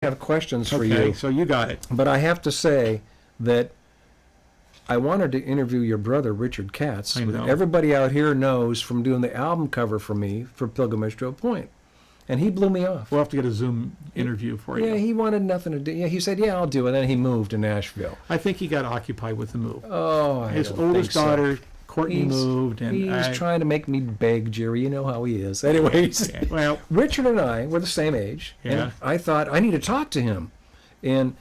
have questions for Okay, you, so you got it. but I have to say that I wanted to interview your brother, Richard Kratz. I know. Everybody out here knows from doing the album cover for me for Pilgrimage to a Point. And he blew me off. We'll have to get a Zoom interview for you. Yeah, he wanted nothing to do. Yeah, he said, yeah, I'll do it. And then he moved to Nashville. I think he got occupied with the move. Oh, I His don't oldest think so. daughter, Courtney, moved, and he's trying to make me beg, Jerry. You know how he is. Anyways, Yeah, well, Richard and I were the same age, Yeah. and I thought I need to talk to him. And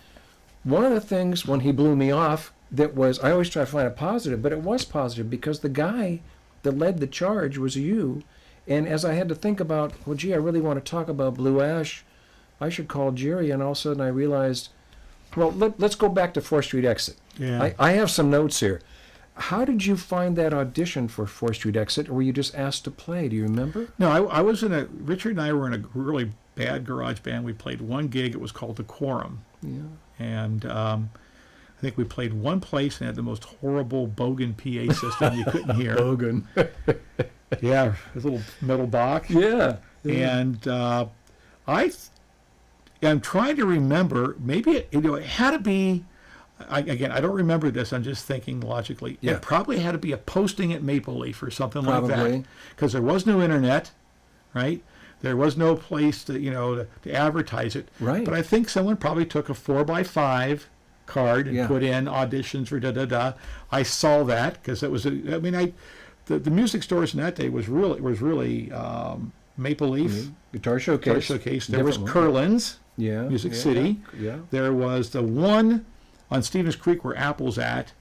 one of the things when he blew me off that was, I always try to find a positive, but it was positive because the guy that led the charge was you. And as I had to think about, well, gee, I really want to talk about Blue Ash, I should call Jerry. And all of a sudden I realized, well, let's go back to 4th Street Exit. yeah. I have some notes here. How did you find that audition for 4th Street Exit, or were you just asked to play? Do you remember? No, I was Richard and I were in a really bad garage band. We played one gig. It was called The Quorum. Yeah. And I think we played one place and had the most horrible Bogan PA system you couldn't hear. Bogan. Yeah, this little metal box. Yeah. And I'm trying to remember, maybe it had to be, again, I don't remember this, I'm just thinking logically. Yeah. It probably had to be a posting at Maple Leaf or something like Probably. that. Because there was no internet, right? There was no place to, to advertise it. Right. But I think someone probably took a 4x5 card and Yeah. put in auditions for da-da-da. I saw that because it was, the music stores in that day was really Maple Leaf. Guitar Showcase. Guitar Showcase. There was Different one. Curlin's, Yeah. Music yeah, City. Yeah. There was the one on Stevens Creek where Apple's at.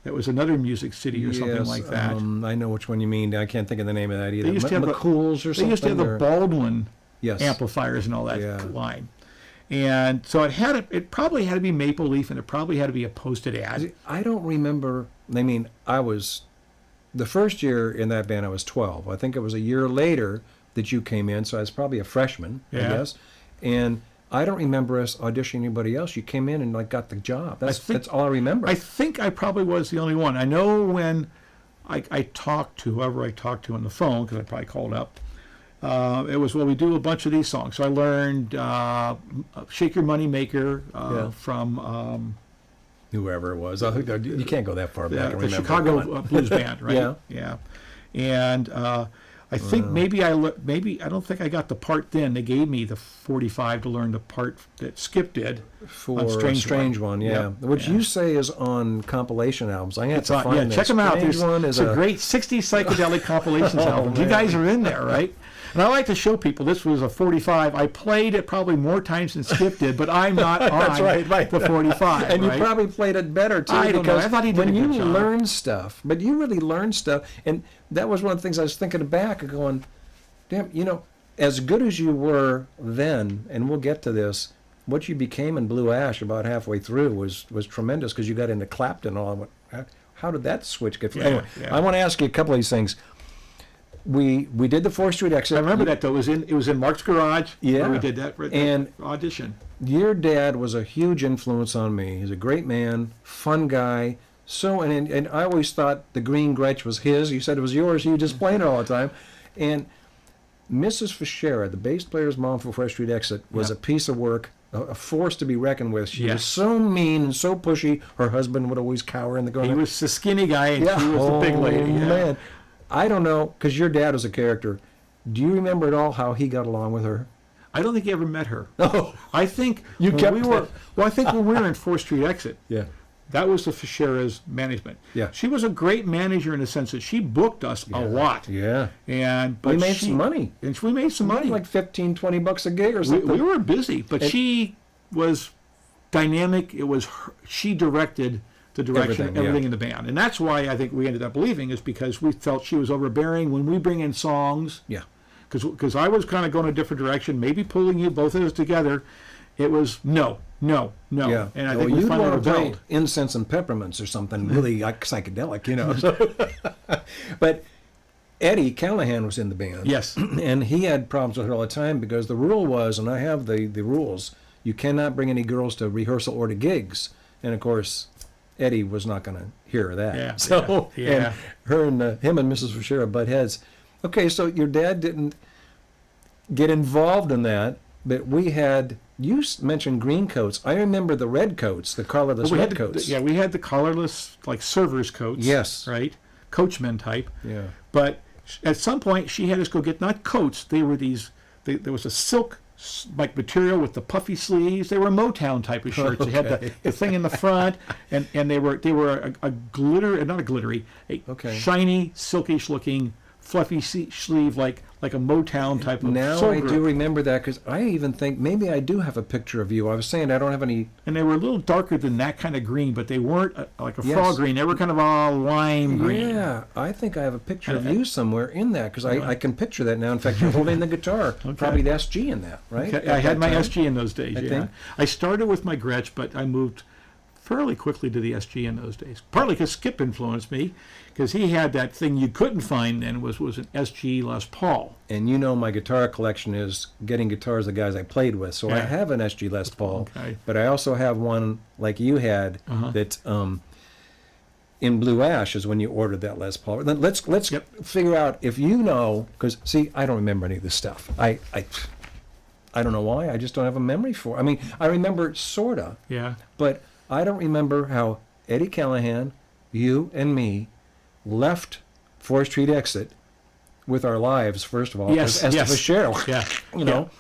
That was another Music City or something Yes, like that. I know which one you mean. I can't think of the name of that either. They used to have McCool's or They something. used to have the or- Baldwin Yes. amplifiers and all that Yeah. line. And so it probably had to be Maple Leaf, and it probably had to be a posted ad. I don't remember. I mean, the first year in that band, I was 12. I think it was a year later that you came in, so I was probably a freshman, I Yeah. guess. And I don't remember us auditioning anybody else. You came in and got the job. That's all I remember. I think I probably was the only one. I know when I talked to whoever I talked to on the phone, because I probably called up, it was, well, we do a bunch of these songs. So I learned Shake Your Money Maker Yeah. from Whoever it was. You can't go that far back. the and remember. Chicago Come on. Blues Band, right? Yeah. Yeah. And I think maybe I don't think I got the part then. They gave me the 45 to learn the part that Skip did. For on a strange one, yeah. Yeah, Which yeah. you say is on compilation albums. I have It's to on, find yeah, that. check them out. Strange There's one is a great 60s psychedelic compilations Oh, album. You man. guys are in there, right? And I like to show people this was a 45. I played it probably more times than Skip did, but I'm not on That's right. the 45. And right? you probably played it better too. I don't know. Because I thought he did when a good you job. learn stuff, but you really learn stuff, and that was one of the things I was thinking back and going, damn, as good as you were then, and we'll get to this, what you became in Blue Ash about halfway through was tremendous because you got into Clapton and all. I went, how did that switch get? Yeah, Anyway, yeah. I want to ask you a couple of these things. We did the 4th Street Exit. I remember that though. It was in Mark's garage. Yeah. where we did that And- audition. Your dad was a huge influence on me. He's a great man, fun guy. So, and I always thought the green Gretsch was his. You said it was yours. You just played it all the time. And Mrs. Fischera, the bass player's mom for 4th Street Exit, was Yeah. a piece of work, a force to be reckoned with. She was Yes. so mean and so pushy. Her husband would always cower in the corner. He was the skinny guy, and she was the big lady. Oh, Yeah. man. I don't know, because your dad was a character. Do you remember at all how he got along with her? I don't think he ever met her. Oh, I think You when kept we were. it. Well, I think when we were in 4th Street Exit, yeah. that was the Fischera's management. Yeah. She was a great manager in the sense that she booked us a lot. Yeah. And We but made she- some money. And we made some money. Like 15, 20 bucks a gig or we, something. we were busy, but And- she was dynamic. It was she directed the direction, Everything, everything yeah. in the band, and that's why I think we ended up leaving is because we felt she was overbearing when we bring in songs. Yeah. Because I was kind of going a different direction, maybe pulling you both of us together. It was no, Yeah. and I Well, think we you'd finally want to play rebelled. Incense and Peppermints or something really like psychedelic, So, but Eddie Callahan was in the band. Yes. And he had problems with her all the time because the rule was, and I have the rules, you cannot bring any girls to rehearsal or to gigs. And of course, Eddie was not going to hear that. Yeah, So, yeah. and her and him and Mrs. Fischera butt heads. Okay, so your dad didn't get involved in that, but we had you mentioned green coats. I remember the red coats, the collarless we red had coats. yeah, we had the collarless, like servers coats. Yes. Right? Coachman type. Yeah. But at some point, she had us go get not coats. They were these. There was a silk like material with the puffy sleeves. They were Motown type of shirts. They had the thing in the front, and they were a glitter, not a glittery, a shiny, silkish looking, fluffy sleeve like a Motown type of. Now I do remember that because I even think maybe I do have a picture of you. I was saying I don't have any. And they were a little darker than that kind of green, but they weren't like a frog green. They were kind of a lime green. Yeah, I think I have a picture of you somewhere in that because I can picture that now. In fact, you're holding the guitar, probably the SG in that, right? Okay. I had my SG in those days. I think. I started with my Gretsch, but I moved fairly quickly to the SG in those days. Partly because Skip influenced me, because he had that thing you couldn't find then was an SG Les Paul. And you know my guitar collection is getting guitars the guys I played with. So I have an SG Les Paul, but I also have one like you had that in Blue Ash is when you ordered that Les Paul. Then let's figure out if you know, because see, I don't remember any of this stuff. I don't know why. I just don't have a memory for it. I mean, I remember sorta. Yeah. But I don't remember how Eddie Callahan, you and me left 4th Street Exit with our lives, first of all, as Fischero, you know.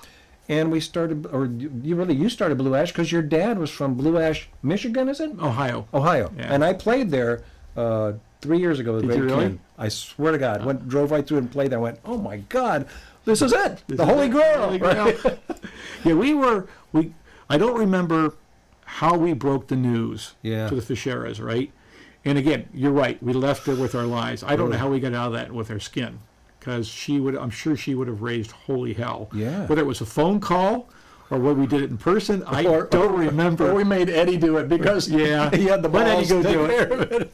And we started, or you started Blue Ash because your dad was from Blue Ash, Michigan, is it? Ohio. Yeah. And I played there 3 years ago. Did you really? I swear to God. Drove right through and played there. I went, oh my God, this is it. The Holy Grail. Holy Grail. Yeah, I don't remember how we broke the news to the Fischeras, right? And again, you're right. We left it with our lives. I don't know how we got out of that with our skin, because I'm sure she would have raised holy hell. Yeah. Whether it was a phone call or whether we did it in person, I don't remember. Or we made Eddie do it because he had the balls to take care of it.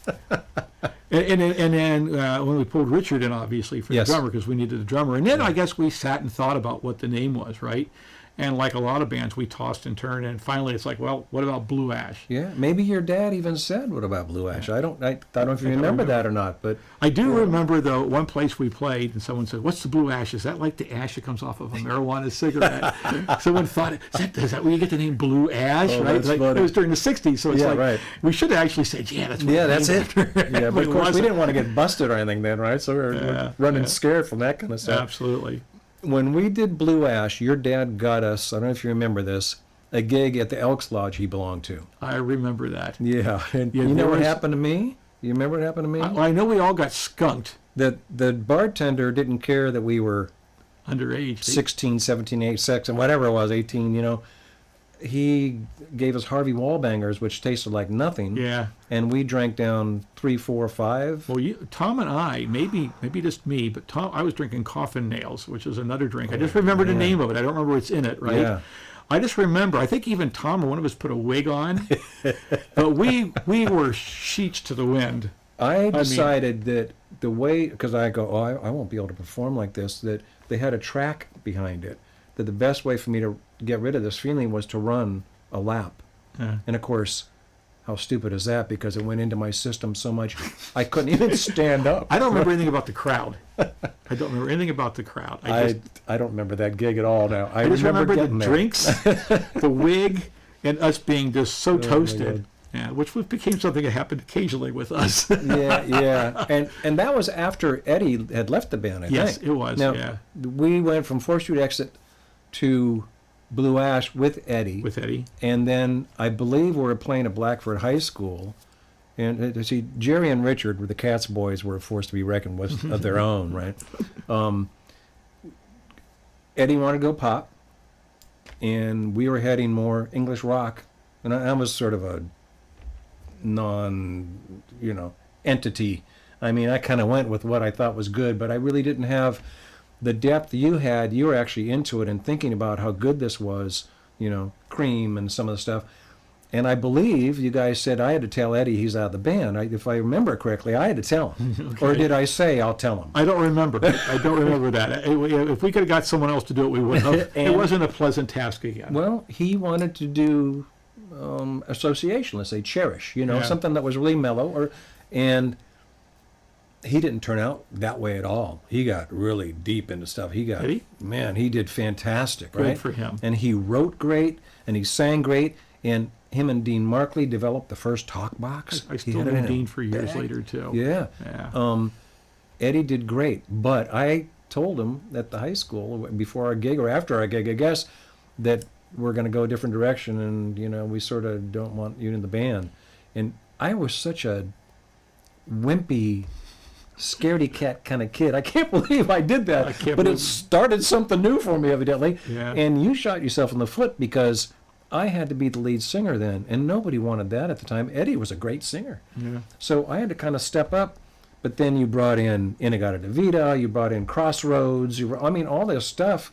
And then when we pulled Richard in, obviously, for the drummer, because we needed a drummer. And then I guess we sat and thought about what the name was, right? And like a lot of bands, we tossed and turned, and finally it's like, well, what about Blue Ash? Yeah, maybe your dad even said, what about Blue Ash? I don't know if you remember that or not, but... I do remember, though, one place we played, and someone said, what's the blue ash? Is that like the ash that comes off of a marijuana cigarette? Someone thought, is that where you get the name Blue Ash? Oh, right? Like, it was during the 60s, so it's we should have actually said, that's what that's it. Yeah, but of course we didn't want to get busted or anything then, right? So we were running scared from that kind of stuff. Absolutely. When we did Blue Ash, your dad got us, I don't know if you remember this, a gig at the Elks Lodge he belonged to. I remember that. Yeah. And you know what happened to me? You remember what happened to me? I know we all got skunked. The bartender didn't care that we were underage, 16, 17, 8, 6, and whatever it was, 18, you know. He gave us Harvey Wallbangers, which tasted like nothing. Yeah. And we drank down 3, 4, 5. Well, Tom and I, maybe just me, but I was drinking Coffin Nails, which is another drink. I just remember the name of it. I don't remember what's in it, right? Yeah. I just remember, I think even Tom or one of us put a wig on, but we were sheets to the wind. I decided that the way, because I go, I won't be able to perform like this, that they had a track behind it, that the best way for me to get rid of this feeling was to run a lap. Yeah. And of course, how stupid is that? Because it went into my system so much, I couldn't even stand up. I don't remember anything about the crowd. I don't remember anything about the crowd. I don't remember that gig at all now. I just remember the drinks, the wig, and us being just so toasted. Yeah, which became something that happened occasionally with us. yeah. And that was after Eddie had left the band, I think. Yes, it was, now, we went from 4th Street Exit to Blue Ash with Eddie. And then I believe we were playing at Blackford High School. And see, Jerry and Richard were the Katz boys, were forced to be reckoned with of their own, right? Eddie wanted to go pop, and we were heading more English rock. And I was sort of a entity. I mean, I kind of went with what I thought was good, but I really didn't have the depth you had. You were actually into it and thinking about how good this was, Cream and some of the stuff. And I believe you guys said I had to tell Eddie he's out of the band. If I remember correctly, I had to tell him. Okay. Or did I say I'll tell him? I don't remember. I don't remember that. If we could have got someone else to do it, we would have. It wasn't a pleasant task again. Well, he wanted to do association, let's say Cherish, something that was really mellow. And he didn't turn out that way at all. He got really deep into stuff. He got, Did he? man, he did fantastic, Good right? for him. And he wrote great, and he sang great, and him and Dean Markley developed the first talk box. I He still had it knew in a Dean for years bag. later too. Yeah. Yeah. Eddie did great, but I told him at the high school before our gig or after our gig, I guess, that we're going to go a different direction, and we sort of don't want you in the band. And I was such a wimpy, scaredy cat kind of kid. I can't believe I did that, I can't but it believe- started something new for me, evidently. Yeah. And you shot yourself in the foot because I had to be the lead singer then, and nobody wanted that at the time. Eddie was a great singer. Yeah. So I had to kind of step up, but then you brought in Inagata DeVita, you brought in Crossroads, all this stuff